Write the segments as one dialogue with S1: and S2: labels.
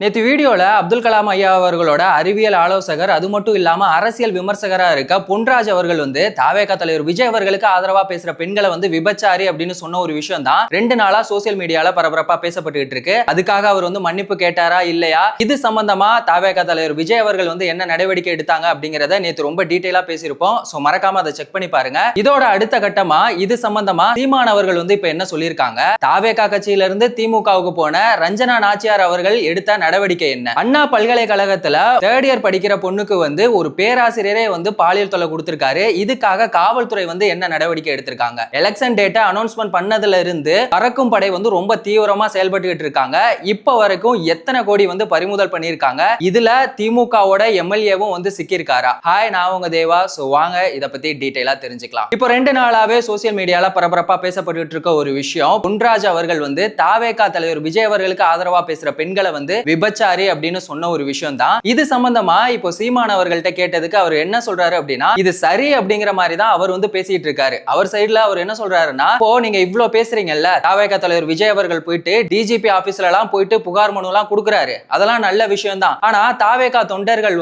S1: நேற்று வீடியோல அப்துல் கலாம் ஐயா அவர்களோட அறிவியல் ஆலோசகர் அது மட்டும் இல்லாம அரசியல் விமர்சகரா இருக்க பொன்ராஜ் அவர்கள் தாவேகா தலைவர் விஜய் அவர்களுக்கு ஆதரவா பேசுற பெண்களை விபச்சாரி அப்படின்னு சொன்ன ஒரு விஷயம் தான் 2 நாளா சோசியல் மீடியால பரபரப்பா பேசப்பட்டு இருக்கு. அதுக்காக அவர் மன்னிப்பு கேட்டாரா இல்லையா, இது சம்பந்தமா தாவேகா தலைவர் விஜய் அவர்கள் என்ன நடவடிக்கை எடுத்தாங்க அப்படிங்கறத நேற்று ரொம்ப டீடைலா பேசியிருப்போம். சோ மறக்காம அதை செக் பண்ணி பாருங்க. இதோட அடுத்த கட்டமா இது சம்பந்தமா சீமான் அவர்கள் இப்ப என்ன சொல்லியிருக்காங்க, தாவேகா கட்சியில இருந்து திமுகவுக்கு போன ரஞ்சனா நாச்சியார் அவர்கள் எடுத்த நடவடிக்கை என்ன? அண்ணா பல்கலைக்கழகத்துல 3rd இயர் படிக்கிற பொண்ணுக்கு ஒரு பேராசிரியரே பாலியல் தொல்லை கொடுத்திருக்காரு. இதுக்காக காவல்துறை என்ன நடவடிக்கை எடுத்திருக்காங்க? எலெக்ஷன் டேட்டா அனௌன்ஸ்மெண்ட் பண்ணதுல இருந்து பறக்கும் படை ரொம்ப தீவிரமா செயல்பட்டு இருக்காங்க. இப்ப வரைக்கும் எத்தனை கோடி பறிமுதல் பண்ணிருக்காங்க. இதுல திமுகவோட எம்எல்ஏவும் சிக்கியிருக்காரா? ஹாய், நான் உங்க தேவா. சோ வாங்க இத பத்தி டீடைலா தெரிஞ்சுக்கலாம். இப்போ 2 நாளாவே சோசியல் மீடியால பரபரப்பா பேசப்பட்டு இருக்க ஒரு விஷயம், பொன்ராஜ் அவர்கள் தாவேகா தலைவர் விஜய் அவர்களுக்கு ஆதரவா பேசுற பெண்களை விபச்சாரி அப்படின்னு சொன்ன ஒரு விஷயம் தான். இது சம்பந்தமா இப்போ சீமான் அவர்கள்ட்ட கேட்டதுக்கு அவர் என்ன சொல்றாரு அப்படின்னா, இது சரி அப்படிங்கிற மாதிரி தான் அவர் பேசிட்டு இருக்காரு. அவர் சைடுல அவர் என்ன சொல்றாருன்னா, இப்போ நீங்க இவ்ளோ பேசுறீங்கல்ல, தாவேகா தலைவர் விஜய் அவர்கள் போயிட்டு டிஜிபி ஆபீஸ்ல எல்லாம் போயிட்டு புகார் மனு எல்லாம் கொடுக்குறாரு, அதெல்லாம் நல்ல விஷயம் தான். ஆனா தாவேகா தொண்டர்கள்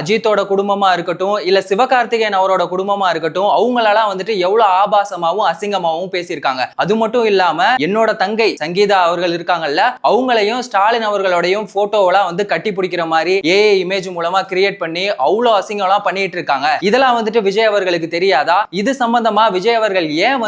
S1: அஜித்தோட குடும்பமா இருக்கட்டும், இல்ல சிவகார்த்திகேயன் அவரோட குடும்பமா இருக்கட்டும், அவங்களெல்லாம் எவ்வளவு ஆபாசமாவும் அசிங்கமாவும் பேசியிருக்காங்க. அது மட்டும் இல்லாம என்னோட தங்கை சங்கீதா அவர்கள் இருக்காங்கல்ல, அவங்களையும் ஸ்டாலின் அவர்களோடையும் போட்டோவெல்லாம் கட்டி பிடிக்கிற மாதிரி ஏஐ இமேஜ் மூலமா கிரியேட் பண்ணி அவ்வளவு அசிங்கம்லாம் பண்ணிட்டு இருக்காங்க. இதெல்லாம் விஜய் அவர்களுக்கு தெரியாதா? இது சம்பந்தமா விஜய் அவர்கள் ஏன்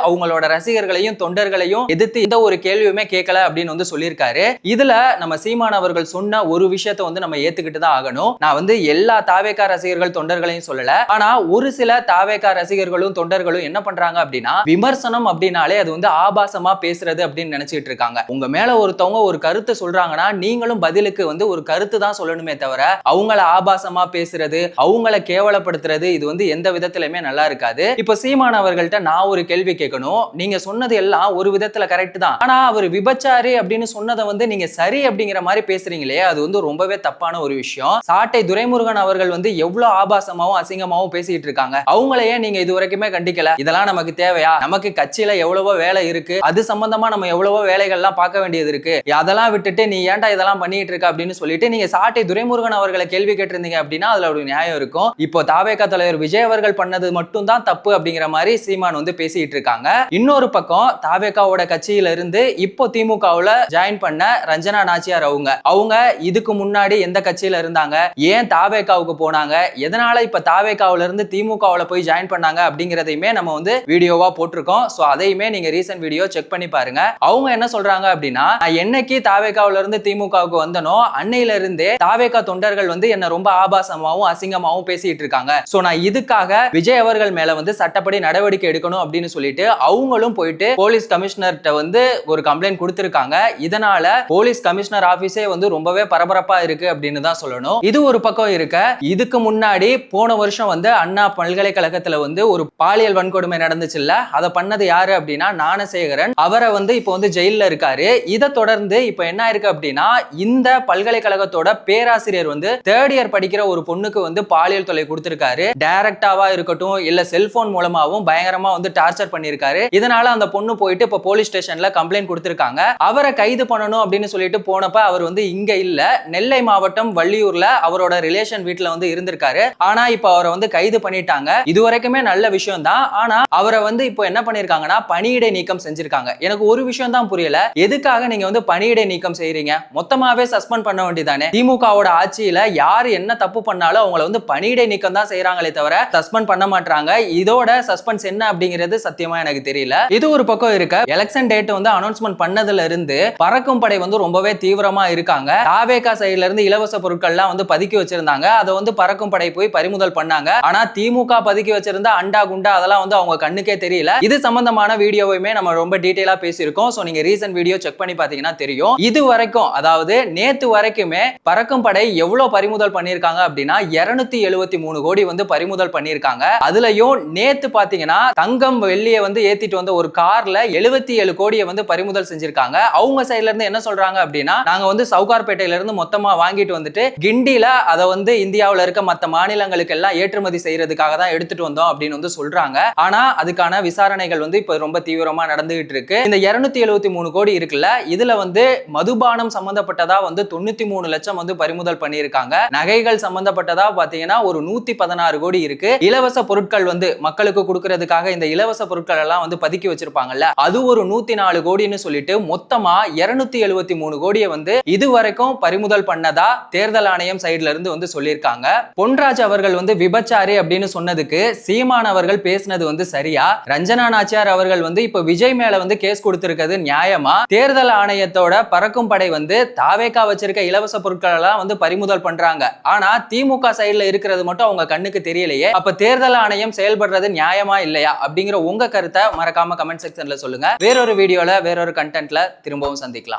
S1: அவங்களோட ரசிகர்களையும் தொண்டர்களையும் எதிர்த்து இந்த ஒரு கேள்வியுமே கேட்கல அப்படின்னு சொல்லியிருக்காரு. இதுல நம்ம சீமான் அவர்கள் சொன்ன ஒரு விஷயத்தை நம்ம ஏத்துக்கிட்டு தான் ஆகணும். நான் எல்லா தாவேகா ரசிகர்கள் தொண்டர்களையும் சொல்லல, ஆனா ஒரு சில தாவேகா ரசிகர்களும் தொண்டர்களும் என்ன பண்றாங்க அப்படின்னா, விமர்சனம் அப்படின்னாலே அது ஆபாசமா பேசுறது அப்படின்னு நினைச்சிட்டு இருக்காங்க. உங்க மேல ஒருத்தவங்க ஒரு கருத்தை சொல்றாங்கன்னா நீங்களும் பதிலுக்கு ஒரு கருத்து தான் சொல்லணுமே தவிர அவங்கள ஆபாசமா பேசுறது, அவங்கள கேவலப்படுத்துறது இது எந்த விதத்திலுமே நல்லா இருக்காது. இப்போ சீமான் அவர்கள்ட்ட நான் ஒரு கேள்வி கேட்கணும். நீங்க சொன்னது எல்லாம் ஒரு விதத்துல கரெக்ட் தான், ஆனா அவர் விபச்சாரி அப்படின்னு சொன்னதை நீங்க சரி அப்படிங்கிற மாதிரி பேசுறீங்களே, அது ரொம்பவே தப்பான ஒரு விஷயம். சாட்டை துரைமுருகன் அவர்கள் எவ்வளவு ஆபாசமாவும் அசிங்கமாவும் பேசிட்டு இருக்காங்க, அவங்களையே நீங்க இது வரைக்குமே கண்டிக்கல. இதெல்லாம் நமக்கு தேவையா? நமக்கு கட்சியில எவ்வளவோ வேலை இருக்கு, அது சம்பந்தமா நம்ம எவ்வளவோ வேலைகள்லாம் பார்க்க வேண்டியது இருக்கு. அதெல்லாம் விட்டுட்டு நீ ஏன்டா இதெல்லாம் பண்ணிட்டு இருக்க அப்படின்னு சொல்லிட்டு நீங்க சாட்டை துரைமுருகன் அவர்களை கேள்வி கேட்டிருந்தீங்க அப்படின்னா அதுல ஒரு நியாயம் இருக்கும். இப்போ தாவேகா தலைவர் விஜய் அவர்கள் பண்ணது மட்டும் தான் தப்பு அப்படிங்கிற மாதிரி சீமான் பேசிட்டு இருக்காங்க. இன்னொரு பக்கம் தாவேகாவோட கட்சியில இருந்து இப்போ திமுகவுல ஜாயின் பண்ண ரஞ்சனா நாச்சியார் அவங்க இதுக்கு முன்னாடி எந்த கட்சியில இருந்தாங்க, ஏன் தாவேகாவுக்கு போனாங்க, எதனால இப்ப தாவேகாவுல இருந்து திமுகவுல போய் ஜாயின் பண்ணாங்க அப்படிங்கறதையுமே நம்ம வீடியோவா போட்டிருக்கோம். சோ அதையுமே நீங்க ரீசன்ட் வீடியோ செக் பண்ணி பாருங்க. அவங்க என்ன சொல்றாங்க அப்படின்னா, என்னைக்கு தாவேகாவுல இருந்து திமுகவுக்கு வந்தனோ அன்னையில இருந்தே தாவேகா தொண்டர்கள் என்ன ரொம்ப ஆபாசமாவும் அசிங்கமாவும் பேசிட்டு இருக்காங்க. சோ நான் இதுக்காக விஜய் அவர்கள் மேல சட்டப்படி நடவடிக்கை எடுக்கணும் அப்படின்னு சொல்லிட்டு அவங்களும் போயிட்டு போலீஸ் கமிஷனர்ட்ட ஒரு கம்ப்ளைண்ட் கொடுத்திருக்காங்க. இதனால போலீஸ் கமிஷனர் ஆபீஸே ரொம்பவே பரபரப்பா இருக்கு அப்படின்னு தான் சொல்லணும். இது ஒரு பக்கம் இருக்க, இதுக்கு முன்னாடி போன வருஷம் அண்ணா பல்கலைக்கழகத்துல ஒரு பாலியல் வன்கொடுமை நடந்துச்சுல்ல, அதை பண்ணது யாரு அப்படின்னா ஞானசேகரன். அவரை இப்போ ஜெயில்ல இருக்காரு. இதை தொடர்ந்து இப்போ என்ன இருக்கு அப்படின்னா, இந்த பல்கலைக்கழகத்தோட பேராசிரியர் 3rd இயர் படிக்கிற ஒரு பொண்ணுக்கு பாலியல் தொல்லை கொடுத்திருக்காரு. டைரக்டாவா இருக்கட்டும் இல்ல செல்போன் மூலமாவும் பயங்கரமா டார்ச்சர் பண்ணிருக்காரு. இதனால அந்த பொண்ணு போயிட்டு இப்ப போலீஸ் ஸ்டேஷன்ல கம்ப்ளைண்ட் கொடுத்திருக்காங்க. அவரை கைது பண்ணணும் அப்படின்னு சொல்லிட்டு போனப்ப அவர் இங்க இல்ல, நெல்லை மாவட்டம் வள்ளியூர்ல அவரோட ரிலேஷன் வீட்டுல இருந்திருக்காரு. ஆனா இப்ப அவரை கைது பண்ணிட்டாங்க. இது வரைக்குமே நல்ல விஷயம் தான். ஆனா அவரை இப்போ என்ன பண்ணிருக்காங்கன்னா பணியிடை நீக்கம் செஞ்சிருக்காங்க. எனக்கு ஒரு விஷயம் தான் புரியல, எதுக்காக நீங்க பணியிடை நீக்கம் செய்றீங்க? மொத்தமாவே சஸ்பெண்ட் பண்ண வேண்டியதானே? திமுகவோட ஆட்சியில யாரு என்ன தப்பு பண்ணாலும் அவங்கள பணியிடை நீக்கம் தான் செய்யறாங்களே தவிர சஸ்பெண்ட் பண்ண மாட்டாங்க. இதோட சஸ்பென்ஸ் என்ன அப்படிங்கிறது சத்தியமா எனக்கு தெரியல. இது ஒரு பக்கம் இருக்க, எலெக்ஷன் டேட் அனௌன்ஸ்மெண்ட் பண்ணதுல இருந்து பறக்கும் படை ரொம்பவே தீவிரமா இருக்காங்க. தாவேகா சைடுல இருந்து இலவச பொருட்கள்லாம் பதுக்கி வச்சிருந்தாங்க. அதை பறக்கும் படை போய் பறிமுதல் பண்ணாங்க. ஆனா திமுக பதுக்கி வச்சிருந்த அண்டா குண்டா அதெல்லாம் அவங்க கண்ணுக்கே தெரியல. இது சம்பந்தமான வீடியோவுமே நம்ம ரொம்ப டீடைலா பேசியிருக்கோம். சோ நீங்க ரீசன்ட் வீடியோ செக் பண்ணி பாத்தீங்கன்னா தெரியும். இது வரைக்கும் அதாவது நேத்து வரைக்குமே பறக்கும் படை எவ்வளவு பறிமுதல் பண்ணிருக்காங்க அப்படின்னா 273 கோடி பறிமுதல் பண்ணிருக்காங்க. அதுலயும் நேத்து பாத்தீங்கன்னா தங்கம் வெள்ளியை ஏத்திட்டு வந்த ஒரு கார்ல 77 கோடியை பறிமுதல் செஞ்சிருக்காங்க. அவங்க சைடுல இருந்து என்ன சொல்றாங்க அப்படின்னா, நாங்க சவுகார்பேட்டையில இருந்து மொத்தமா வாங்கிட்டு கிண்டில அதை இந்தியாவுல இருக்க மத்த மாநிலங்களுக்கு எல்லாம் ஏற்றுமதி செய்யறதுக்காக தான் எடுத்துட்டு வந்தோம் அப்படின்னு சொல்றாங்க. ஆனா அதுக்கான விசாரணைகள் இப்ப ரொம்ப தீவிரமா நடந்துகிட்டு இருக்கு. இந்த 273 கோடி இருக்குல்ல, இதுல மதுபானம் சம்பந்தப்பட்டதா சம்பந்தப்பட்டதா வந்து 93 லட்சம் வந்து பறிமுதல் பண்ணியிருக்காங்க. நகைகள் சம்பந்தப்பட்டதா பாத்தீங்கன்னா ஒரு 116 கோடி இருக்கு. இலவச பொருட்கள் வந்து மக்களுக்கு கொடுக்கறதுக்காக இந்த இலவச பொருட்கள் எல்லாம் வந்து பதுக்கி வச்சிருப்பாங்கல்ல, அது ஒரு 104 கோடின்னு சொல்லிட்டு மொத்தமா 273 கோடியை வந்து இதுவரைக்கும் பறிமுதல் பண்ணதா தேர்தல் ஆணையம் சைடுல இருந்து வந்து சொல்லியிருக்காங்க. பொன்ராஜ் அவர்கள் வந்து விபச்சாரி அப்படின்னு சொன்னதுக்கு சீமான் அவர்கள் பேசினது வந்து சரியா, ரஞ்சனா நாச்சியார் அவர்கள் வந்து இப்ப விஜய் மேல வந்து கேஸ் கொடுத்திருக்கிறது நியாயமா, தேர்தல் ஆணையத்தோட பறக்கும் படை வந்து தாவேகா வச்சிருக்க இலவச பொருட்கள் எல்லாம் வந்து பறிமுதல் பண்றாங்க, ஆனா திமுக சைடுல இருக்கிறது மட்டும் அவங்க கண்ணுக்கு தெரியலையே, அப்ப தேர்தல் ஆணையம் செயல்படுறது நியாயமா இல்லையா அப்படிங்கிற உங்க கருத்தை மறக்காம கமெண்ட் செக்ஷன்ல சொல்லுங்க. வேறொரு வீடியோல வேறொரு கண்டென்ட்ல திரும்பவும் சந்திக்கலாம்.